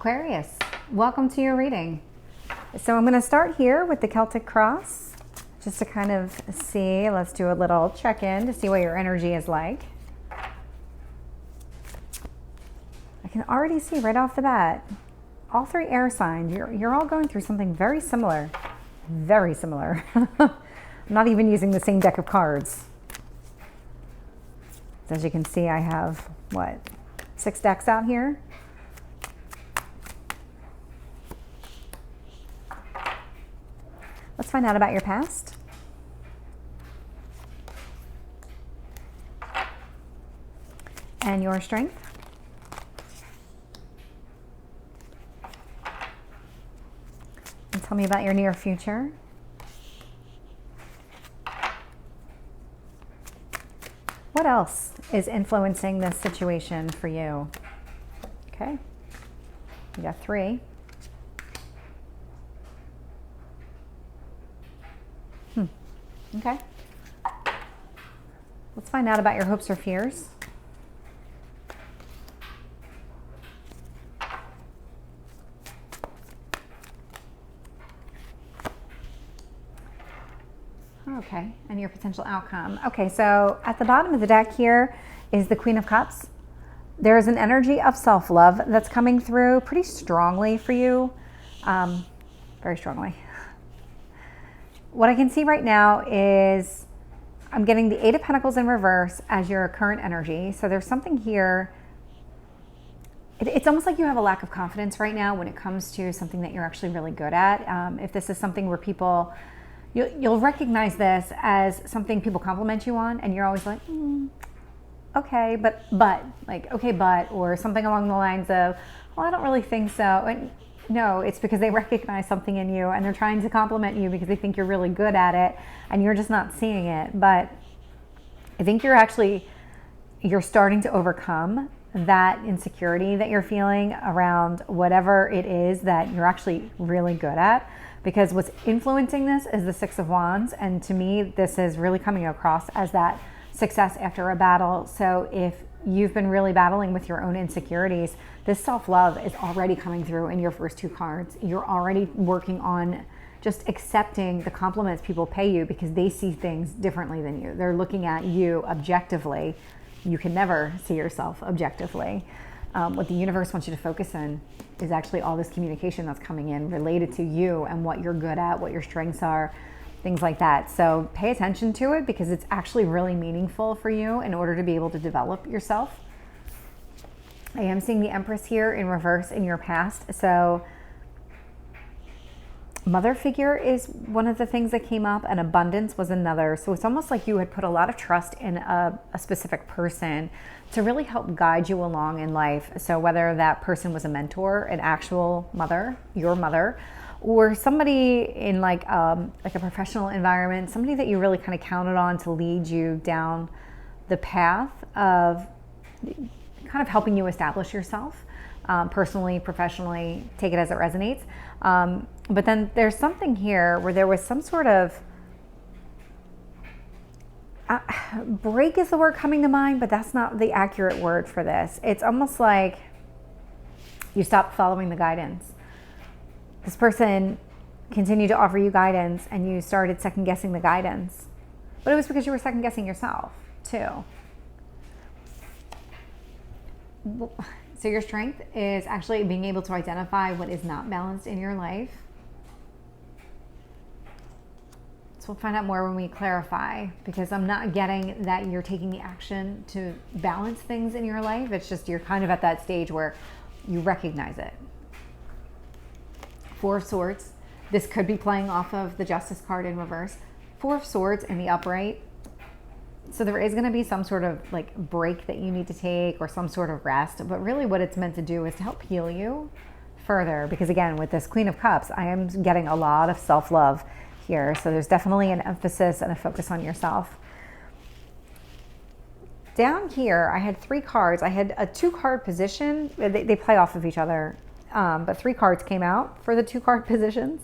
Aquarius, welcome to your reading. So I'm going to start here with the Celtic cross, just to kind of see. Let's do a little check-in to see what your energy is like. I can already see right off the bat, all three air signs, you're all going through something very similar. Very similar. I'm not even using the same deck of cards. As you can see, I have, 6 decks out here? Let's find out about your past. And your strength. And tell me about your near future. What else is influencing this situation for you? Okay, you got 3. Okay. Let's find out about your hopes or fears. Okay, and your potential outcome. Okay, so at the bottom of the deck here is the Queen of Cups. There's an energy of self-love that's coming through pretty strongly for you, very strongly. What I can see right now is I'm getting the 8 of Pentacles in reverse as your current energy. So there's something here. It's almost like you have a lack of confidence right now when it comes to something that you're actually really good at. If this is something where people, you'll recognize this as something people compliment you on, and you're always like, okay, but, or something along the lines of, well, I don't really think so. And no, it's because they recognize something in you and they're trying to compliment you because they think you're really good at it and you're just not seeing it. But I think you're starting to overcome that insecurity that you're feeling around whatever it is that you're actually really good at. Because what's influencing this is the 6 of Wands. And to me, this is really coming across as that success after a battle. So if you've been really battling with your own insecurities, this self-love is already coming through in your first 2 cards. You're already working on just accepting the compliments people pay you because they see things differently than you. They're looking at you objectively. You can never see yourself objectively. What the universe wants you to focus on is actually all this communication that's coming in related to you and what you're good at, what your strengths are, things like that. So pay attention to it because it's actually really meaningful for you in order to be able to develop yourself. I am seeing the Empress here in reverse in your past. So mother figure is one of the things that came up, and abundance was another. So it's almost like you had put a lot of trust in a specific person to really help guide you along in life. So whether that person was a mentor, an actual mother, your mother, or somebody in like a professional environment, somebody that you really kind of counted on to lead you down the path of kind of helping you establish yourself personally, professionally, take it as it resonates. But then there's something here where there was some sort of break is the word coming to mind, but that's not the accurate word for this. It's almost like you stopped following the guidance. This person continued to offer you guidance and you started second guessing the guidance. But it was because you were second guessing yourself too. So your strength is actually being able to identify what is not balanced in your life. So we'll find out more when we clarify, because I'm not getting that you're taking the action to balance things in your life. It's just you're kind of at that stage where you recognize it. 4 of Swords. This could be playing off of the Justice card in reverse. 4 of Swords in the upright. So there is going to be some sort of like break that you need to take or some sort of rest. But really what it's meant to do is to help heal you further. Because again, with this Queen of Cups, I am getting a lot of self-love here. So there's definitely an emphasis and a focus on yourself. Down here, I had 3 cards. I had a 2-card position. They play off of each other. But 3 cards came out for the 2-card positions.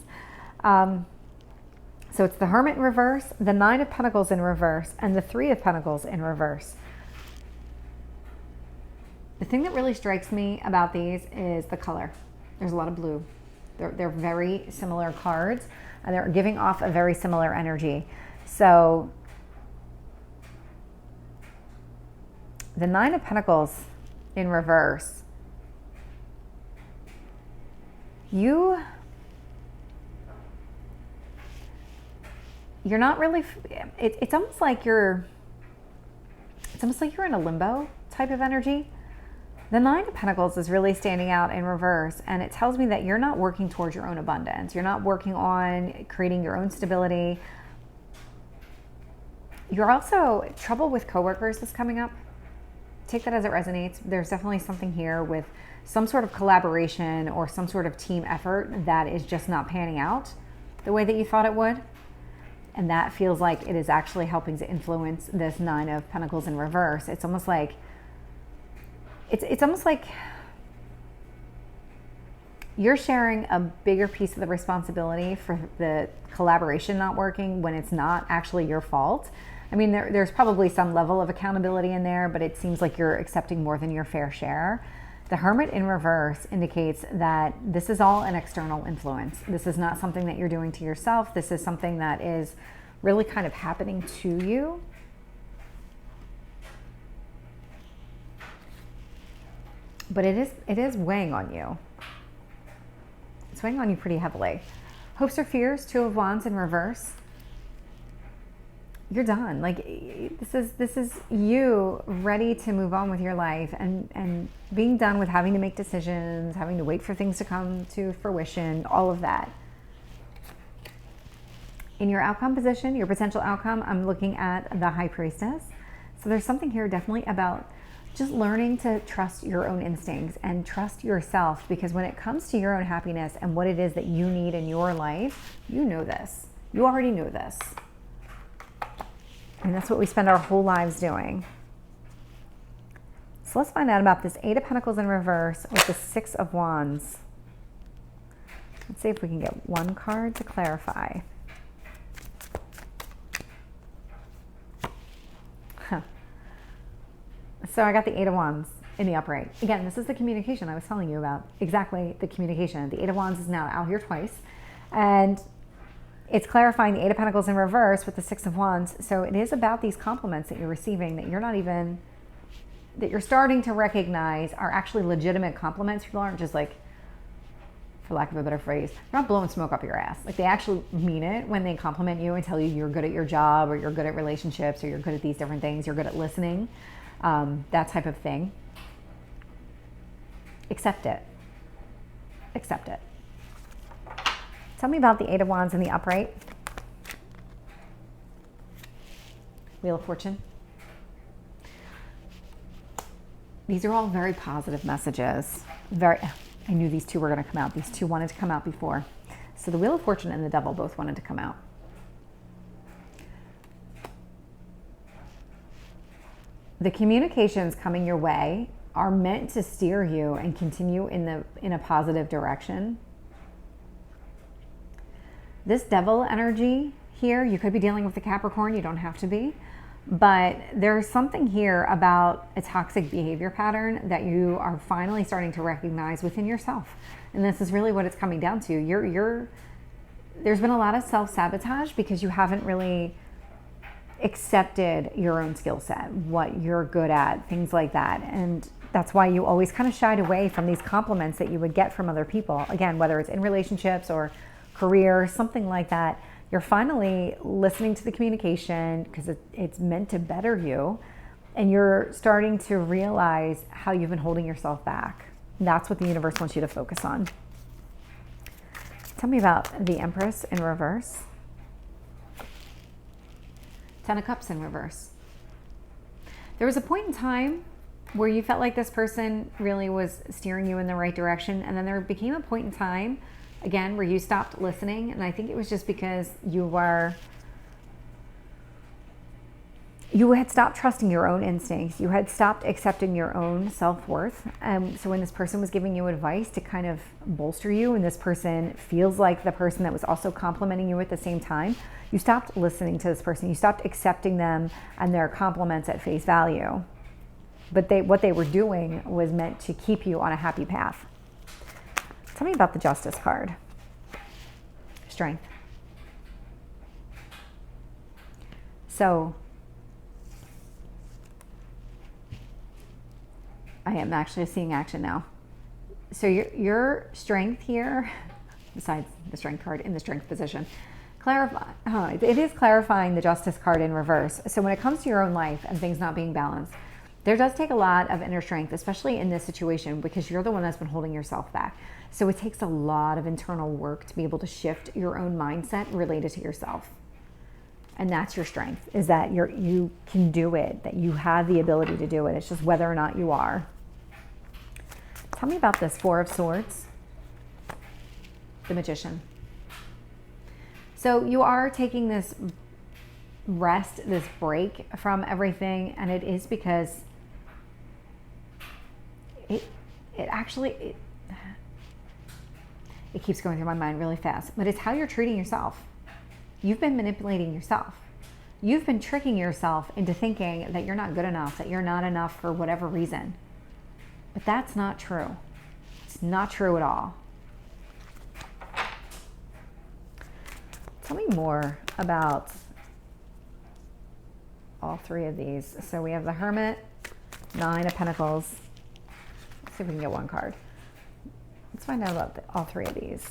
So it's the Hermit in reverse, the 9 of Pentacles in reverse, and the 3 of Pentacles in reverse. The thing that really strikes me about these is the color. There's a lot of blue. They're very similar cards, and they're giving off a very similar energy. So the Nine of Pentacles in reverse, you're not really, it's almost like you're in a limbo type of energy. The Nine of Pentacles is really standing out in reverse, and it tells me that you're not working towards your own abundance. You're not working on creating your own stability. You're also, trouble with coworkers is coming up. Take that as it resonates. There's definitely something here with some sort of collaboration or some sort of team effort that is just not panning out the way that you thought it would. And that feels like it is actually helping to influence this Nine of Pentacles in reverse. It's almost like, it's almost like you're sharing a bigger piece of the responsibility for the collaboration not working when it's not actually your fault. I mean, there's probably some level of accountability in there, but it seems like you're accepting more than your fair share. The Hermit in reverse indicates that this is all an external influence. This is not something that you're doing to yourself. This is something that is really kind of happening to you. But it is weighing on you. It's weighing on you pretty heavily. Hopes or fears, Two of Wands in reverse. You're done. Like, this is you ready to move on with your life and being done with having to make decisions, having to wait for things to come to fruition, all of that. In your outcome position, your potential outcome, I'm looking at the High Priestess. So there's something here definitely about just learning to trust your own instincts and trust yourself, because when it comes to your own happiness and what it is that you need in your life, you know this. You already know this. And that's what we spend our whole lives doing. So let's find out about this Eight of Pentacles in reverse with the Six of Wands. Let's see if we can get one card to clarify. So I got the Eight of Wands in the upright. Again, this is the communication I was telling you about. Exactly the communication. The Eight of Wands is now out here twice. And it's clarifying the Eight of Pentacles in reverse with the Six of Wands. So it is about these compliments that you're receiving that you're not even, that you're starting to recognize are actually legitimate compliments. People aren't just like, for lack of a better phrase, they're not blowing smoke up your ass. Like, they actually mean it when they compliment you and tell you you're good at your job, or you're good at relationships, or you're good at these different things, you're good at listening. That type of thing. Accept it. Accept it. Tell me about the Eight of Wands in the upright. Wheel of Fortune. These are all very positive messages. I knew these two were going to come out. These two wanted to come out before. So the Wheel of Fortune and the Devil both wanted to come out. The communications coming your way are meant to steer you and continue in a positive direction. This Devil energy here, you could be dealing with the Capricorn, you don't have to be, but there's something here about a toxic behavior pattern that you are finally starting to recognize within yourself. And this is really what it's coming down to. There's been a lot of self-sabotage because you haven't really accepted your own skill set, what you're good at, things like that. And that's why you always kind of shied away from these compliments that you would get from other people. Again, whether it's in relationships or career, something like that. You're finally listening to the communication because it's meant to better you. And you're starting to realize how you've been holding yourself back. That's what the universe wants you to focus on. Tell me about the Empress in reverse. Ten of Cups in reverse. There was a point in time where you felt like this person really was steering you in the right direction, and then there became a point in time, again, where you stopped listening, and I think it was just because you had stopped trusting your own instincts. You had stopped accepting your own self-worth. So when this person was giving you advice to kind of bolster you, and this person feels like the person that was also complimenting you at the same time, you stopped listening to this person. You stopped accepting them and their compliments at face value. But what they were doing was meant to keep you on a happy path. Tell me about the Justice card. Strength. So I am actually seeing action now. So your strength here, besides the Strength card in the Strength position, it is clarifying the Justice card in reverse. So when it comes to your own life and things not being balanced, there does take a lot of inner strength, especially in this situation, because you're the one that's been holding yourself back. So it takes a lot of internal work to be able to shift your own mindset related to yourself. And that's your strength, is that you can do it, that you have the ability to do it. It's just whether or not you are. Tell me about this Four of Swords, the Magician. So you are taking this rest, this break from everything, and it is because it keeps going through my mind really fast, but it's how you're treating yourself. You've been manipulating yourself. You've been tricking yourself into thinking that you're not good enough, that you're not enough for whatever reason. But that's not true. It's not true at all. Tell me more about all three of these. So we have the Hermit, Nine of Pentacles. Let's see if we can get one card. Let's find out about all three of these.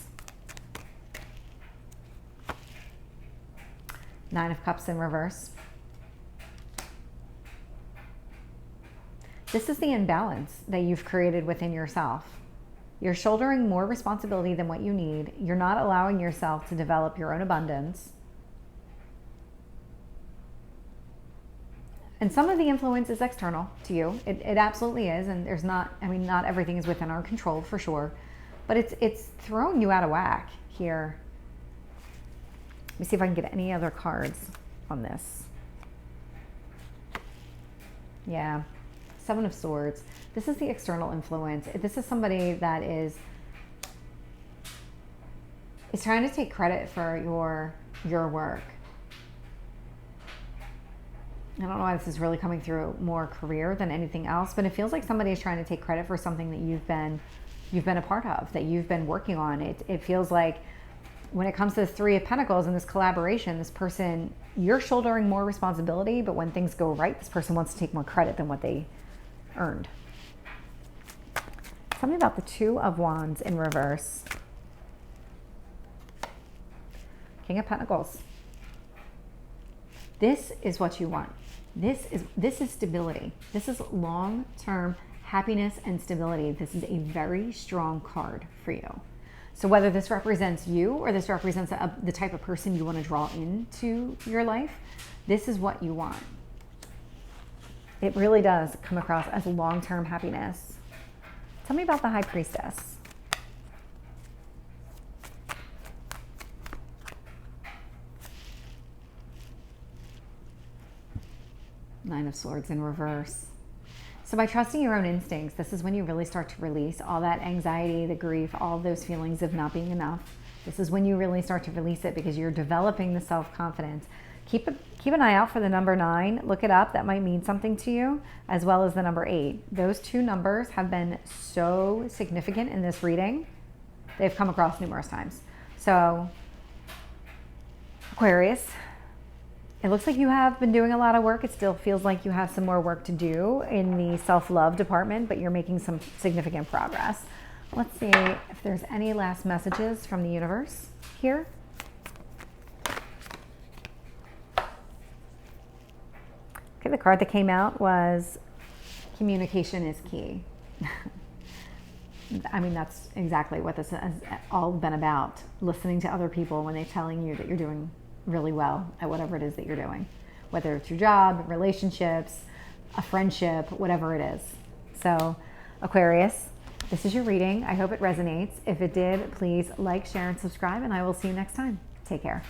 Nine of Cups in reverse. This is the imbalance that you've created within yourself. You're shouldering more responsibility than what you need. You're not allowing yourself to develop your own abundance. And some of the influence is external to you. It absolutely is. And there's not, I mean, not everything is within our control for sure. But it's throwing you out of whack here. Let me see if I can get any other cards on this. Yeah. Seven of Swords. This is the external influence. This is somebody that is trying to take credit for your work. I don't know why this is really coming through more career than anything else, but it feels like somebody is trying to take credit for something that you've been a part of, that you've been working on. It feels like when it comes to the Three of Pentacles and this collaboration, this person, you're shouldering more responsibility, but when things go right, this person wants to take more credit than what they earned. Tell me about the Two of Wands in reverse. King of Pentacles. This is what you want. This is stability. This is long-term happiness and stability. This is a very strong card for you. So whether this represents you or this represents the type of person you want to draw into your life, this is what you want. It really does come across as long-term happiness. Tell me about the High Priestess. Nine of Swords in reverse. So by trusting your own instincts, this is when you really start to release all that anxiety, the grief, all of those feelings of not being enough. This is when you really start to release it because you're developing the self-confidence. Keep an eye out for the number 9. Look it up. That might mean something to you, as well as the number 8. Those two numbers have been so significant in this reading. They've come across numerous times. So, Aquarius, it looks like you have been doing a lot of work. It still feels like you have some more work to do in the self-love department, but you're making some significant progress. Let's see if there's any last messages from the universe here. Okay, the card that came out was communication is key. I mean, that's exactly what this has all been about. Listening to other people when they're telling you that you're doing really well at whatever it is that you're doing. Whether it's your job, relationships, a friendship, whatever it is. So, Aquarius, this is your reading. I hope it resonates. If it did, please like, share, and subscribe, and I will see you next time. Take care.